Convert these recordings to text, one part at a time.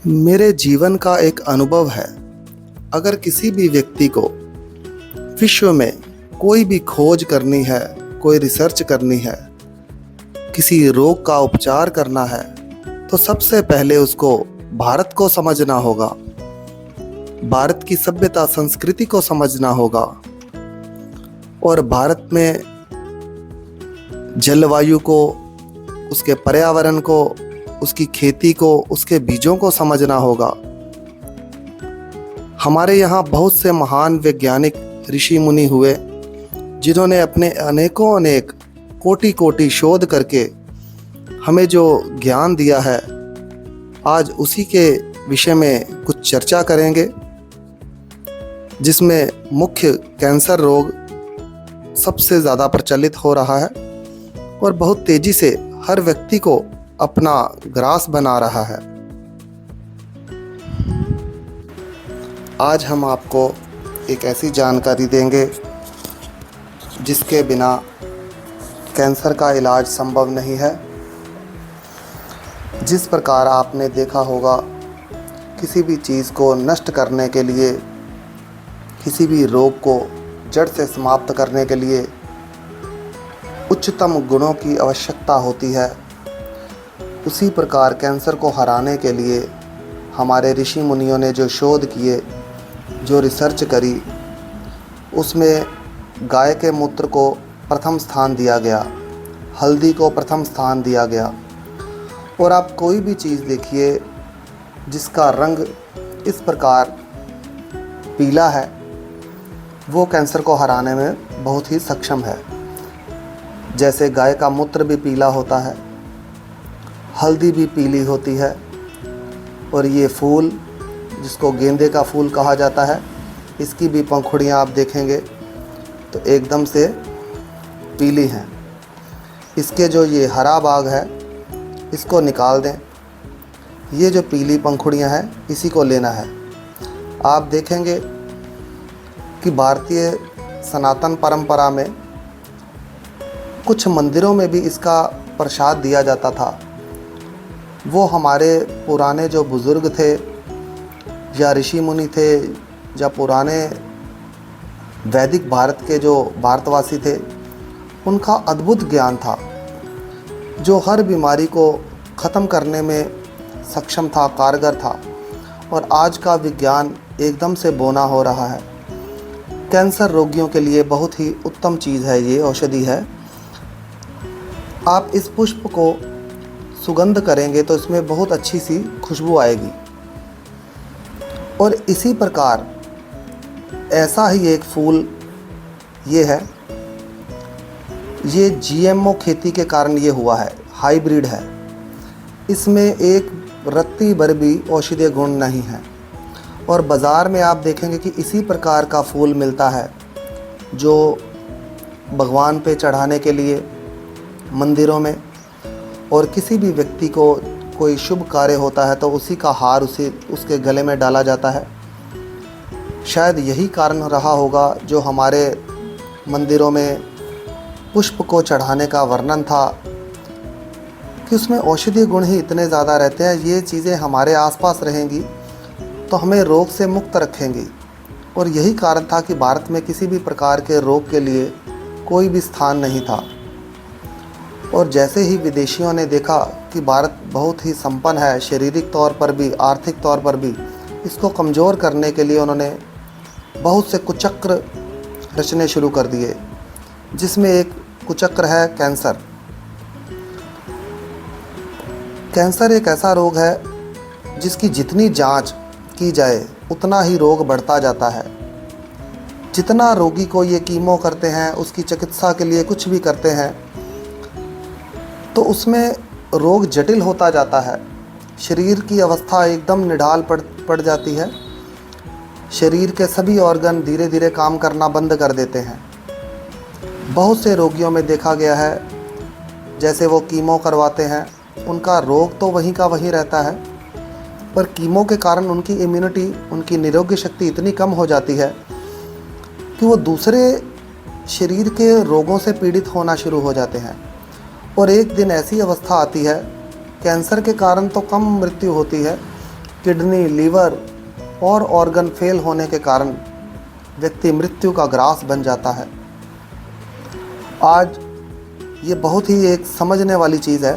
मेरे जीवन का एक अनुभव है। अगर किसी भी व्यक्ति को विश्व में कोई भी खोज करनी है, कोई रिसर्च करनी है, किसी रोग का उपचार करना है, तो सबसे पहले उसको भारत को समझना होगा, भारत की सभ्यता संस्कृति को समझना होगा और भारत में जलवायु को, उसके पर्यावरण को, उसकी खेती को, उसके बीजों को समझना होगा। हमारे यहाँ बहुत से महान वैज्ञानिक ऋषि मुनि हुए जिन्होंने अपने अनेकों अनेक कोटि कोटि शोध करके हमें जो ज्ञान दिया है, आज उसी के विषय में कुछ चर्चा करेंगे, जिसमें मुख्य कैंसर रोग सबसे ज़्यादा प्रचलित हो रहा है और बहुत तेज़ी से हर व्यक्ति को अपना ग्रास बना रहा है। आज हम आपको एक ऐसी जानकारी देंगे जिसके बिना कैंसर का इलाज संभव नहीं है। जिस प्रकार आपने देखा होगा, किसी भी चीज़ को नष्ट करने के लिए, किसी भी रोग को जड़ से समाप्त करने के लिए उच्चतम गुणों की आवश्यकता होती है, उसी प्रकार कैंसर को हराने के लिए हमारे ऋषि मुनियों ने जो शोध किए, जो रिसर्च करी, उसमें गाय के मूत्र को प्रथम स्थान दिया गया, हल्दी को प्रथम स्थान दिया गया। और आप कोई भी चीज़ देखिए जिसका रंग इस प्रकार पीला है, वो कैंसर को हराने में बहुत ही सक्षम है। जैसे गाय का मूत्र भी पीला होता है, हल्दी भी पीली होती है, और ये फूल जिसको गेंदे का फूल कहा जाता है, इसकी भी पंखुड़ियाँ आप देखेंगे तो एकदम से पीली हैं। इसके जो ये हरा भाग है, इसको निकाल दें, ये जो पीली पंखुड़ियाँ हैं इसी को लेना है। आप देखेंगे कि भारतीय सनातन परंपरा में कुछ मंदिरों में भी इसका प्रसाद दिया जाता था। वो हमारे पुराने जो बुज़ुर्ग थे या ऋषि मुनि थे या पुराने वैदिक भारत के जो भारतवासी थे, उनका अद्भुत ज्ञान था जो हर बीमारी को ख़त्म करने में सक्षम था, कारगर था। और आज का विज्ञान एकदम से बौना हो रहा है। कैंसर रोगियों के लिए बहुत ही उत्तम चीज़ है, ये औषधि है। आप इस पुष्प को सुगंध करेंगे तो इसमें बहुत अच्छी सी खुशबू आएगी। और इसी प्रकार ऐसा ही एक फूल ये है, ये जीएमओ खेती के कारण ये हुआ है, हाइब्रिड है। इसमें एक रत्ती भर भी औषधीय गुण नहीं है। और बाज़ार में आप देखेंगे कि इसी प्रकार का फूल मिलता है जो भगवान पे चढ़ाने के लिए मंदिरों में, और किसी भी व्यक्ति को कोई शुभ कार्य होता है तो उसी का हार उसके गले में डाला जाता है। शायद यही कारण रहा होगा जो हमारे मंदिरों में पुष्प को चढ़ाने का वर्णन था कि उसमें औषधीय गुण ही इतने ज़्यादा रहते हैं। ये चीज़ें हमारे आसपास रहेंगी तो हमें रोग से मुक्त रखेंगी। और यही कारण था कि भारत में किसी भी प्रकार के रोग के लिए कोई भी स्थान नहीं था। और जैसे ही विदेशियों ने देखा कि भारत बहुत ही संपन्न है, शारीरिक तौर पर भी, आर्थिक तौर पर भी, इसको कमज़ोर करने के लिए उन्होंने बहुत से कुचक्र रचने शुरू कर दिए, जिसमें एक कुचक्र है कैंसर। कैंसर एक ऐसा रोग है जिसकी जितनी जांच की जाए उतना ही रोग बढ़ता जाता है। जितना रोगी को ये कीमो करते हैं, उसकी चिकित्सा के लिए कुछ भी करते हैं, तो उसमें रोग जटिल होता जाता है। शरीर की अवस्था एकदम निढाल पड़ जाती है। शरीर के सभी ऑर्गन धीरे धीरे काम करना बंद कर देते हैं। बहुत से रोगियों में देखा गया है, जैसे वो कीमो करवाते हैं, उनका रोग तो वहीं का वहीं रहता है, पर कीमो के कारण उनकी इम्यूनिटी, उनकी निरोगी शक्ति इतनी कम हो जाती है कि वो दूसरे शरीर के रोगों से पीड़ित होना शुरू हो जाते हैं। और एक दिन ऐसी अवस्था आती है, कैंसर के कारण तो कम मृत्यु होती है, किडनी, लीवर और ऑर्गन फेल होने के कारण व्यक्ति मृत्यु का ग्रास बन जाता है। आज ये बहुत ही एक समझने वाली चीज़ है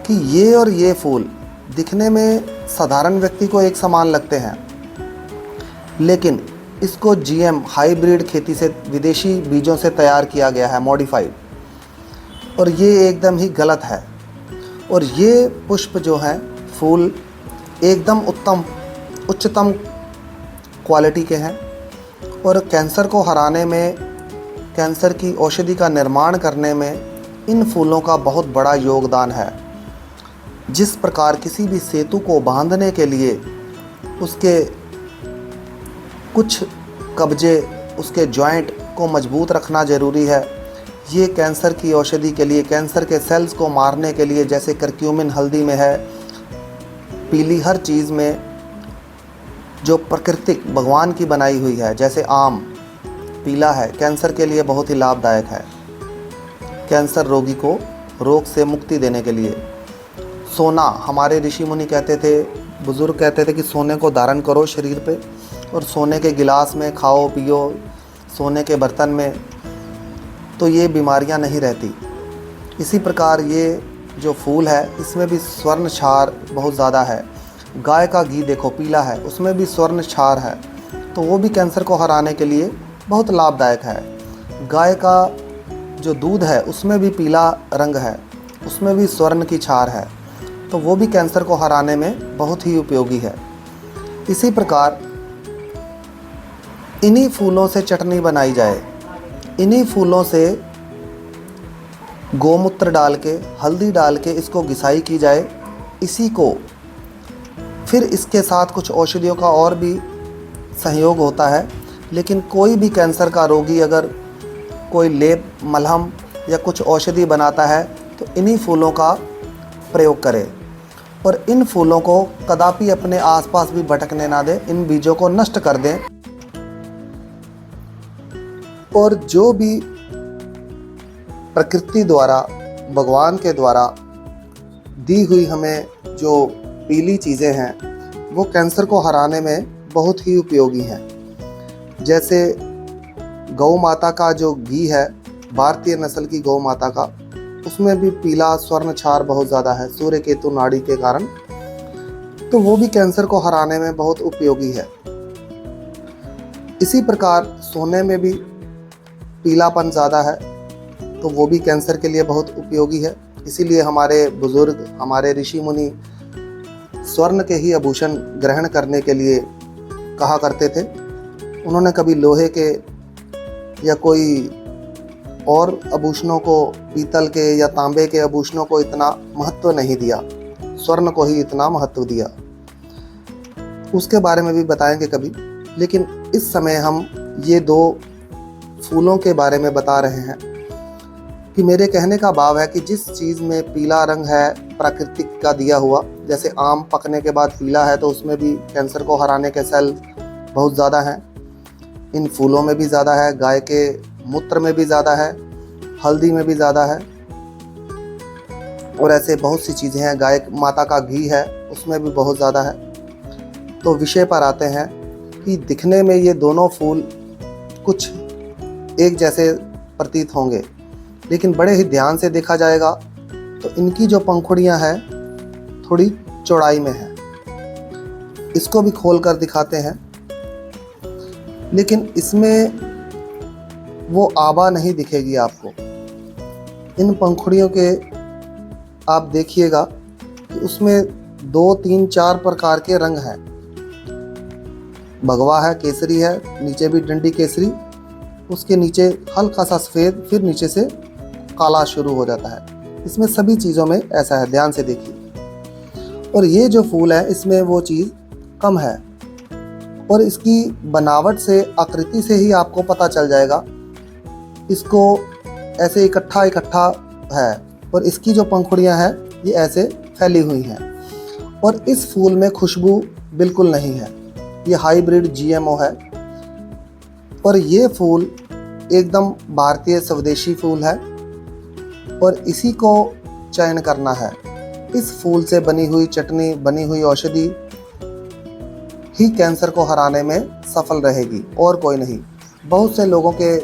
कि ये और ये फूल दिखने में साधारण व्यक्ति को एक समान लगते हैं, लेकिन इसको जीएम हाइब्रिड खेती से विदेशी बीजों से तैयार किया गया है, मॉडिफाइड, और ये एकदम ही गलत है। और ये पुष्प जो हैं, फूल एकदम उच्चतम क्वालिटी के हैं और कैंसर को हराने में, कैंसर की औषधि का निर्माण करने में इन फूलों का बहुत बड़ा योगदान है। जिस प्रकार किसी भी सेतु को बांधने के लिए उसके कुछ कब्जे, उसके जॉइंट को मजबूत रखना ज़रूरी है, ये कैंसर की औषधि के लिए, कैंसर के सेल्स को मारने के लिए, जैसे करक्यूमिन हल्दी में है, पीली हर चीज़ में जो प्राकृतिक भगवान की बनाई हुई है, जैसे आम पीला है, कैंसर के लिए बहुत ही लाभदायक है, कैंसर रोगी को रोग से मुक्ति देने के लिए। सोना, हमारे ऋषि मुनि कहते थे, बुज़ुर्ग कहते थे कि सोने को धारण करो शरीर पे और सोने के गिलास में खाओ पियो, सोने के बर्तन में, तो ये बीमारियां नहीं रहती। इसी प्रकार ये जो फूल है, इसमें भी स्वर्ण क्षार बहुत ज़्यादा है। गाय का घी देखो पीला है, उसमें भी स्वर्ण क्षार है, तो वो भी कैंसर को हराने के लिए बहुत लाभदायक है। गाय का जो दूध है उसमें भी पीला रंग है, उसमें भी स्वर्ण की क्षार है, तो वो भी कैंसर को हराने में बहुत ही उपयोगी है। इसी प्रकार इन्हीं फूलों से चटनी बनाई जाए, इन्हीं फूलों से गोमूत्र डाल के, हल्दी डाल के इसको घिसाई की जाए, इसी को फिर इसके साथ कुछ औषधियों का और भी सहयोग होता है। लेकिन कोई भी कैंसर का रोगी अगर कोई लेप, मलहम या कुछ औषधि बनाता है तो इन्हीं फूलों का प्रयोग करे और इन फूलों को कदापि अपने आसपास भी भटकने ना दें, इन बीजों को नष्ट कर दें। और जो भी प्रकृति द्वारा, भगवान के द्वारा दी हुई हमें जो पीली चीज़ें हैं, वो कैंसर को हराने में बहुत ही उपयोगी हैं। जैसे गौ माता का जो घी है, भारतीय नस्ल की गौ माता का, उसमें भी पीला स्वर्ण क्षार बहुत ज़्यादा है, सूर्य केतु नाड़ी के कारण, तो वो भी कैंसर को हराने में बहुत उपयोगी है। इसी प्रकार सोने में भी पीलापन ज़्यादा है, तो वो भी कैंसर के लिए बहुत उपयोगी है। इसीलिए हमारे बुज़ुर्ग, हमारे ऋषि मुनि स्वर्ण के ही आभूषण ग्रहण करने के लिए कहा करते थे। उन्होंने कभी लोहे के या कोई और आभूषणों को, पीतल के या तांबे के आभूषणों को इतना महत्व नहीं दिया, स्वर्ण को ही इतना महत्व दिया। उसके बारे में भी बताएंगे कभी, लेकिन इस समय हम ये दो फूलों के बारे में बता रहे हैं कि मेरे कहने का भाव है कि जिस चीज़ में पीला रंग है प्राकृतिक का दिया हुआ, जैसे आम पकने के बाद पीला है, तो उसमें भी कैंसर को हराने के सेल बहुत ज़्यादा हैं। इन फूलों में भी ज़्यादा है, गाय के मूत्र में भी ज़्यादा है, हल्दी में भी ज़्यादा है, और ऐसे बहुत सी चीज़ें हैं। गाय माता का घी है, उसमें भी बहुत ज़्यादा है। तो विषय पर आते हैं कि दिखने में ये दोनों फूल कुछ एक जैसे प्रतीत होंगे, लेकिन बड़े ही ध्यान से देखा जाएगा तो इनकी जो पंखुड़ियां हैं थोड़ी चौड़ाई में है। इसको भी खोल कर दिखाते हैं, लेकिन इसमें वो आभा नहीं दिखेगी आपको। इन पंखुड़ियों के आप देखिएगा कि उसमें 2, 3, 4 प्रकार के रंग हैं। भगवा है, केसरी है, नीचे भी डंडी केसरी, उसके नीचे हल्का सा सफ़ेद, फिर नीचे से काला शुरू हो जाता है। इसमें सभी चीज़ों में ऐसा है, ध्यान से देखिए। और ये जो फूल है, इसमें वो चीज़ कम है, और इसकी बनावट से, आकृति से ही आपको पता चल जाएगा। इसको ऐसे इकट्ठा है, और इसकी जो पंखुड़ियां हैं ये ऐसे फैली हुई हैं, और इस फूल में खुशबू बिल्कुल नहीं है। ये हाइब्रिड जीएमओ है, और ये फूल एकदम भारतीय स्वदेशी फूल है, और इसी को चयन करना है। इस फूल से बनी हुई चटनी, बनी हुई औषधि ही कैंसर को हराने में सफल रहेगी और कोई नहीं। बहुत से लोगों के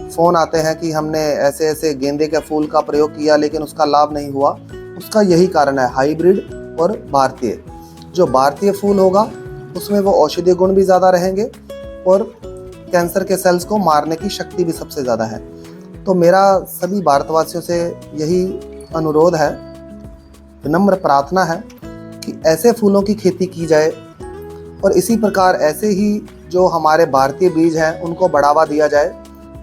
फ़ोन आते हैं कि हमने ऐसे ऐसे गेंदे के फूल का प्रयोग किया लेकिन उसका लाभ नहीं हुआ। उसका यही कारण है, हाइब्रिड और भारतीय। जो भारतीय फूल होगा उसमें वो औषधीय गुण भी ज़्यादा रहेंगे और कैंसर के सेल्स को मारने की शक्ति भी सबसे ज़्यादा है। तो मेरा सभी भारतवासियों से यही अनुरोध है, विनम्र प्रार्थना है कि ऐसे फूलों की खेती की जाए और इसी प्रकार ऐसे ही जो हमारे भारतीय बीज हैं उनको बढ़ावा दिया जाए,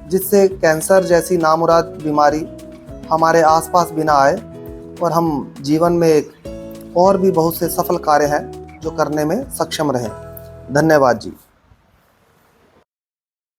जिससे कैंसर जैसी नामुराद बीमारी हमारे आसपास भी ना आए और हम जीवन में एक और भी बहुत से सफल कार्य हैं जो करने में सक्षम रहें। धन्यवाद जी।